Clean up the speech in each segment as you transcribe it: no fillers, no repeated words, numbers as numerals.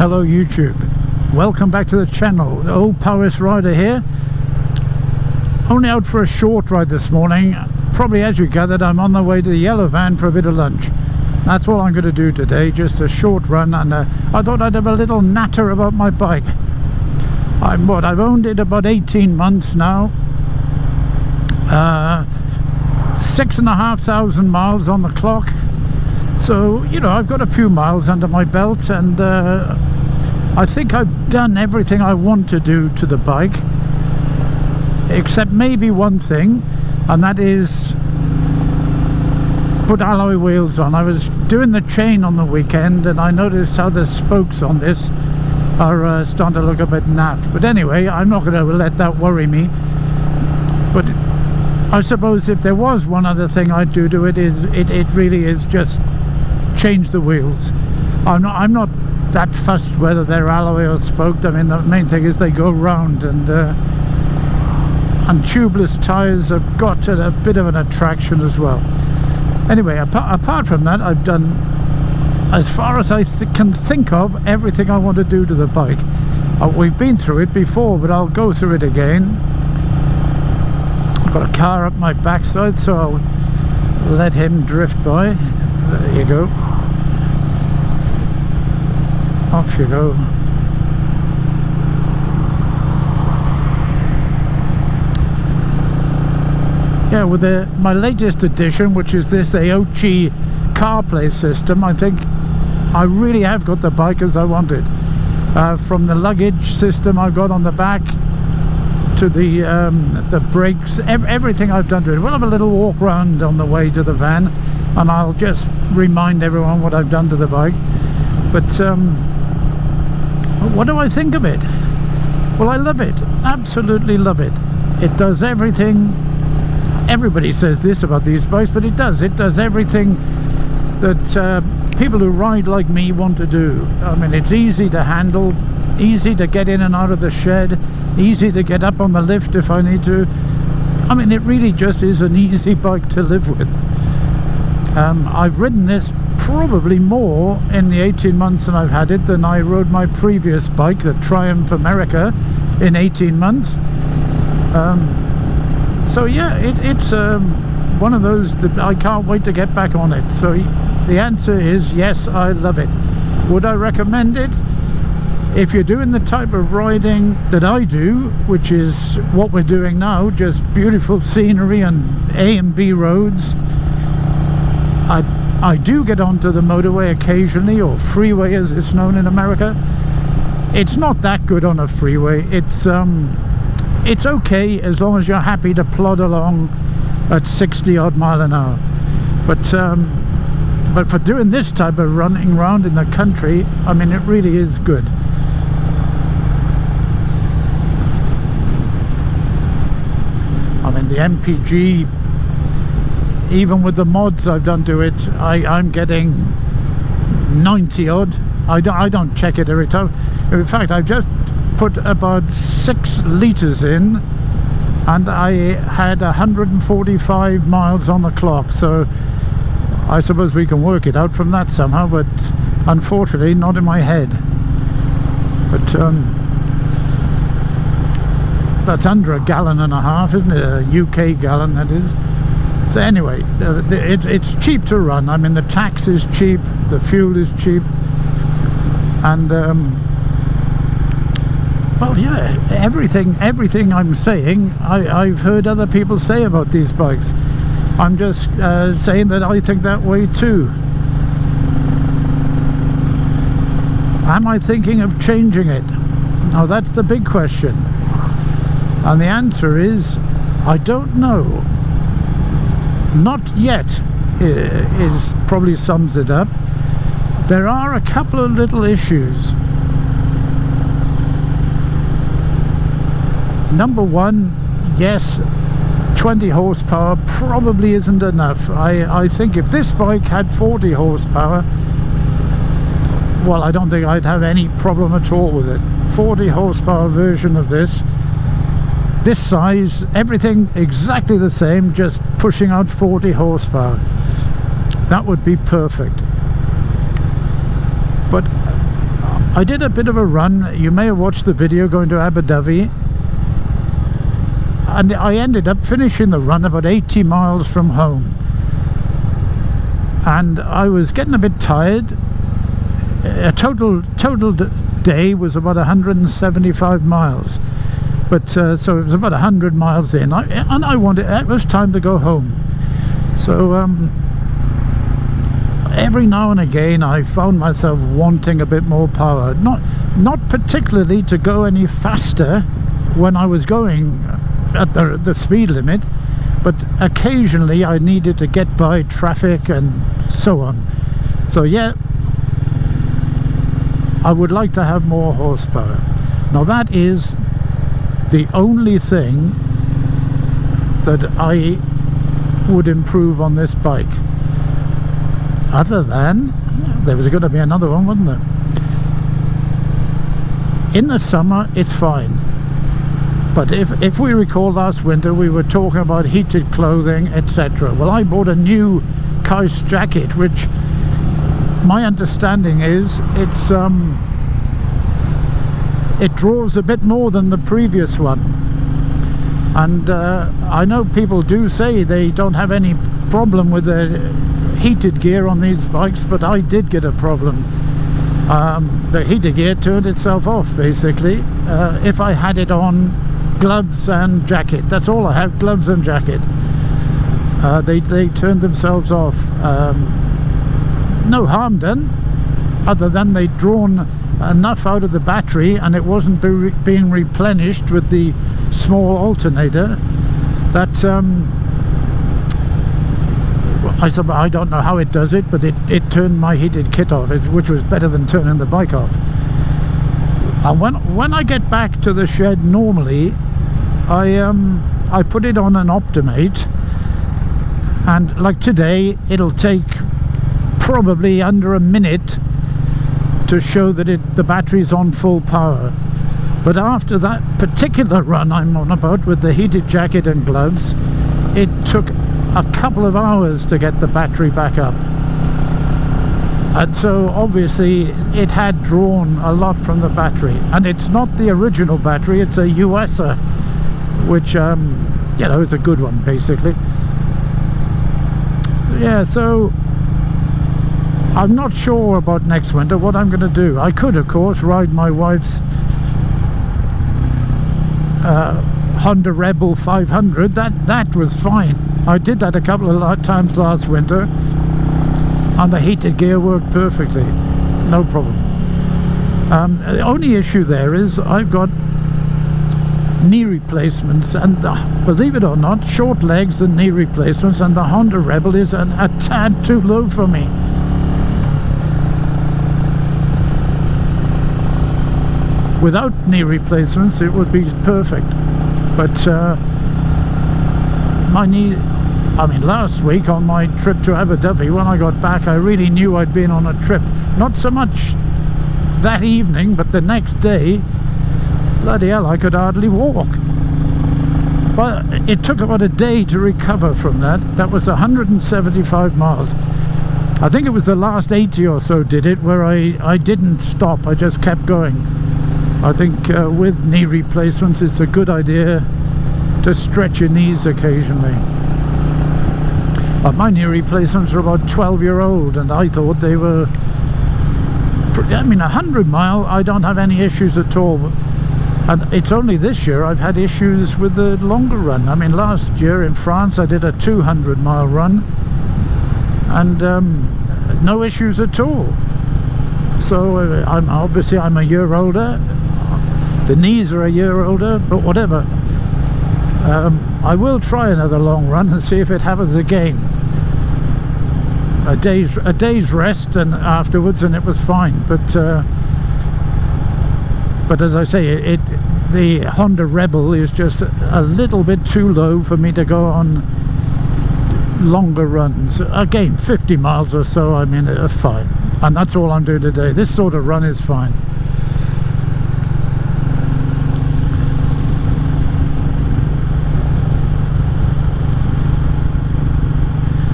Hello YouTube, welcome back to the channel. The old Powys rider here. Only out for a short ride this morning. Probably as you gathered, I'm on the way to the yellow van for a bit of lunch. That's all I'm going to do today, just a short run, and I thought I'd have a little natter about my bike. I've owned it about 18 months now. 6,500 miles on the clock. So, you know, I've got a few miles under my belt, and I think I've done everything I want to do to the bike, except maybe one thing, and that is put alloy wheels on. I was doing the chain on the weekend, and I noticed how the spokes on this are starting to look a bit naff. But anyway, I'm not going to let that worry me. But I suppose if there was one other thing I'd do to it, is it really is just change the wheels. I'm not that fussed whether they're alloy or spoked. I mean, the main thing is they go round, and tubeless tyres have got a bit of an attraction as well. Anyway, apart from that, I've done, as far as I can think of, everything I want to do to the bike. We've been through it before, but I'll go through it again. I've got a car up my backside, so I'll let him drift by. There you go. Off you go. Yeah, with my latest addition, which is this Aochi CarPlay system, I think I really have got the bike as I wanted. From the luggage system I've got on the back to the brakes, everything I've done to it. We'll have a little walk round on the way to the van, and I'll just remind everyone what I've done to the bike. But what do I think of it? Well, I love it, absolutely love it. It does everything. Everybody says this about these bikes, but it does everything that people who ride like me want to do. I mean, it's easy to handle, easy to get in and out of the shed, easy to get up on the lift if I need to. I mean, it really just is an easy bike to live with. I've ridden this probably more in the 18 months that I've had it than I rode my previous bike, the Triumph America, in 18 months. So yeah, it's one of those that I can't wait to get back on it. So the answer is yes, I love it. Would I recommend it? If you're doing the type of riding that I do, which is what we're doing now, just beautiful scenery and A and B roads, I do get onto the motorway occasionally, or freeway as it's known in America. It's not that good on a freeway. It's okay as long as you're happy to plod along at 60 odd mile an hour. But for doing this type of running around in the country, I mean, it really is good. I mean, the MPG, even with the mods I've done to it, I'm getting 90 odd. I don't check it every time. In fact, I've just put about 6 litres in, and I had 145 miles on the clock. So I suppose we can work it out from that somehow, but unfortunately not in my head. But that's under 1.5 gallons, isn't it? A UK gallon, that is. So anyway, it's cheap to run. I mean, the tax is cheap, the fuel is cheap, and well, yeah, everything I'm saying, I've heard other people say about these bikes. I'm just saying that I think that way too. Am I thinking of changing it? Now, that's the big question. And the answer is, I don't know. Not yet, is probably sums it up. There are a couple of little issues. Number one, yes, 20 horsepower probably isn't enough. I think if this bike had 40 horsepower, well, I don't think I'd have any problem at all with it. 40 horsepower version of this size, everything exactly the same, just pushing out 40 horsepower. That would be perfect. But I did a bit of a run. You may have watched the video going to Abu Dhabi, and I ended up finishing the run about 80 miles from home, and I was getting a bit tired. A total day was about 175 miles, but so it was about 100 miles in, and I wanted, it was time to go home. So every now and again I found myself wanting a bit more power, not particularly to go any faster when I was going at the speed limit, but occasionally I needed to get by traffic and so on. So yeah, I would like to have more horsepower. Now that is the only thing that I would improve on this bike. Other than, there was going to be another one, wasn't there? In the summer it's fine, but if we recall last winter we were talking about heated clothing, etc. Well, I bought a new Powys jacket, which my understanding is it draws a bit more than the previous one, and I know people do say they don't have any problem with the heated gear on these bikes, but I did get a problem. The heated gear turned itself off basically. If I had it on gloves and jacket, that's all I have, gloves and jacket, they turned themselves off. No harm done, other than they'd drawn enough out of the battery and it wasn't being replenished with the small alternator that I don't know how it does it, but it turned my heated kit off, which was better than turning the bike off. And when I get back to the shed normally, I put it on an Optimate, and like today it'll take probably under a minute to show that the battery's on full power. But after that particular run I'm on about with the heated jacket and gloves, it took a couple of hours to get the battery back up, and so obviously it had drawn a lot from the battery, and it's not the original battery, it's a USA, which you know, is a good one basically. Yeah, so I'm not sure about next winter what I'm going to do. I could of course ride my wife's Honda Rebel 500. That was fine. I did that a couple of times last winter, and the heated gear worked perfectly, no problem. The only issue there is I've got knee replacements, and believe it or not, short legs and knee replacements, and the Honda Rebel is a tad too low for me. Without knee replacements it would be perfect, but my knee, I mean, last week on my trip to Abu Dhabi, when I got back I really knew I'd been on a trip. Not so much that evening, but the next day, bloody hell, I could hardly walk. But it took about a day to recover from that. That was 175 miles. I think it was the last 80 or so did it, where I didn't stop, I just kept going. I think with knee replacements it's a good idea to stretch your knees occasionally. My knee replacements are about 12-year-old, and I thought they were, I mean, 100 mile I don't have any issues at all, and it's only this year I've had issues with the longer run. I mean, last year in France I did a 200-mile run, and no issues at all. So I'm a year older, the knees are a year older, but whatever. I will try another long run and see if it happens again. A day's rest and afterwards, and it was fine. But as I say, the Honda Rebel is just a little bit too low for me to go on longer runs. Again, 50 miles or so, I mean, fine. And that's all I'm doing today. This sort of run is fine.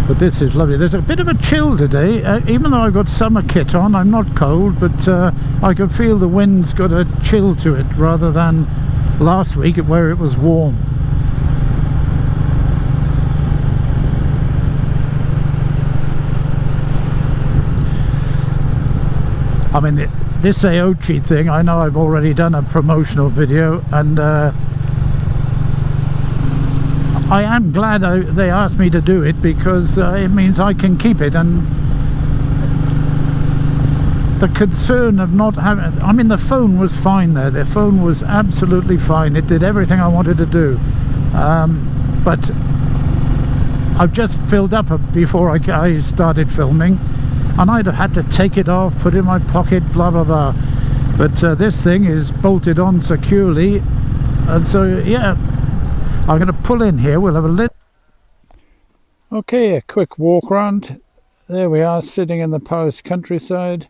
But this is lovely. There's a bit of a chill today, even though I've got summer kit on. I'm not cold, but I can feel the wind's got a chill to it rather than last week where it was warm. I mean, this Aochi thing, I know I've already done a promotional video, and I am glad they asked me to do it, because it means I can keep it. And the concern of not having, I mean, the phone was fine there. The phone was absolutely fine. It did everything I wanted to do. But I've just filled up before I started filming, and I'd have had to take it off, put it in my pocket, blah blah blah. But this thing is bolted on securely, and so yeah, I'm going to pull in here. We'll have a lit. Okay, a quick walk around. There we are, sitting in the Powys countryside,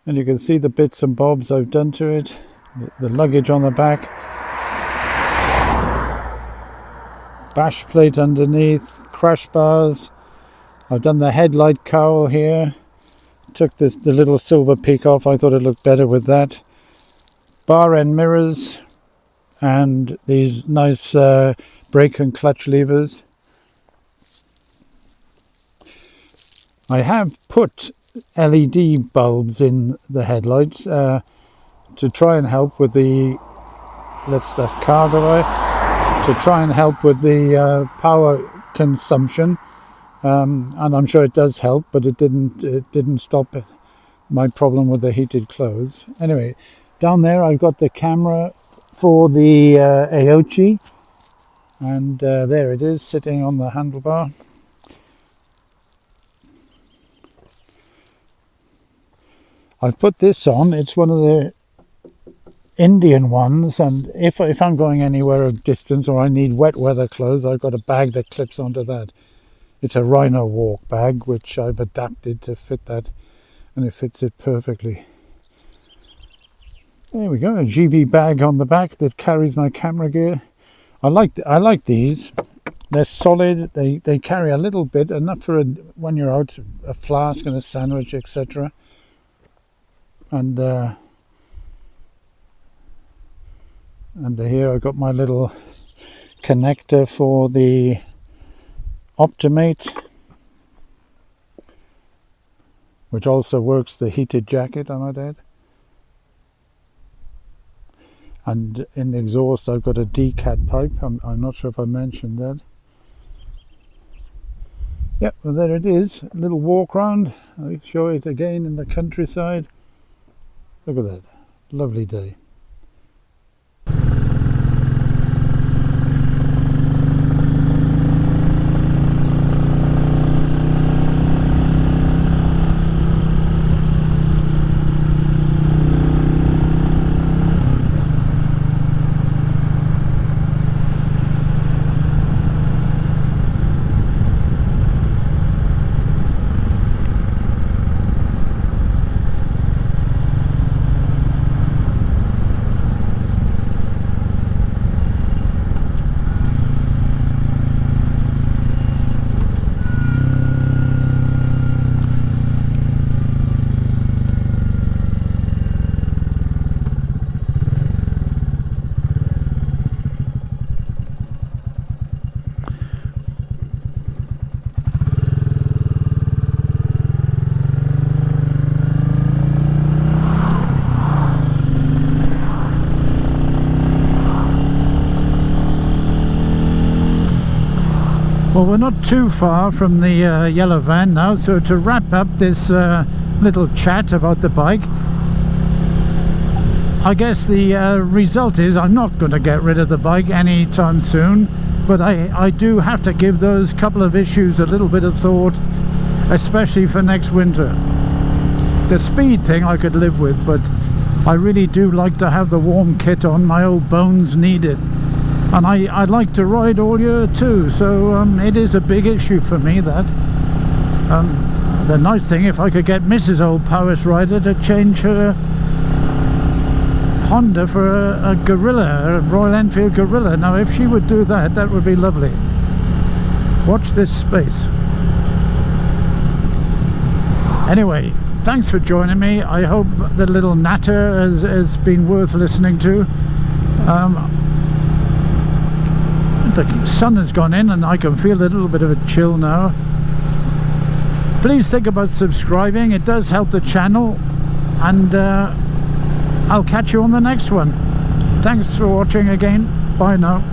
and you can see the bits and bobs I've done to it. The luggage on the back, bash plate underneath, crash bars. I've done the headlight cowl here. Took the little silver peak off. I thought it looked better with that. Bar end mirrors, and these nice brake and clutch levers. I have put LED bulbs in the headlights to try and help with the, let's the car go away, to try and help with the power consumption, and I'm sure it does help, but it didn't stop my problem with the heated clothes. Anyway, down there I've got the camera for the Aochi, and there it is, sitting on the handlebar. I've put this on. It's one of the Indian ones, and if I'm going anywhere of distance or I need wet weather clothes, I've got a bag that clips onto that. It's a Rhino Walk bag, which I've adapted to fit that, and it fits it perfectly. There we go, a GV bag on the back that carries my camera gear. I like these. They're solid. They carry a little bit, enough for when you're out, a flask and a sandwich, etc. And under here I've got my little connector for the Optimate, which also works the heated jacket, I might add. And in the exhaust I've got a decat pipe. I'm not sure if I mentioned that. Yep, well there it is, a little walk round. I'll show it again in the countryside. Look at that, lovely day. Well, we're not too far from the yellow van now, so to wrap up this little chat about the bike, I guess the result is I'm not going to get rid of the bike anytime soon, but I do have to give those couple of issues a little bit of thought, especially for next winter. The speed thing I could live with, but I really do like to have the warm kit on. My old bones need it. And I like to ride all year too, so it is a big issue for me, that. The nice thing, if I could get Mrs. Old Powys Rider to change her Honda for a Gorilla, a Royal Enfield Gorilla. Now if she would do that, that would be lovely. Watch this space. Anyway, thanks for joining me. I hope the little natter has been worth listening to. The sun has gone in and I can feel a little bit of a chill now. Please think about subscribing, it does help the channel, and I'll catch you on the next one. Thanks for watching again. Bye now.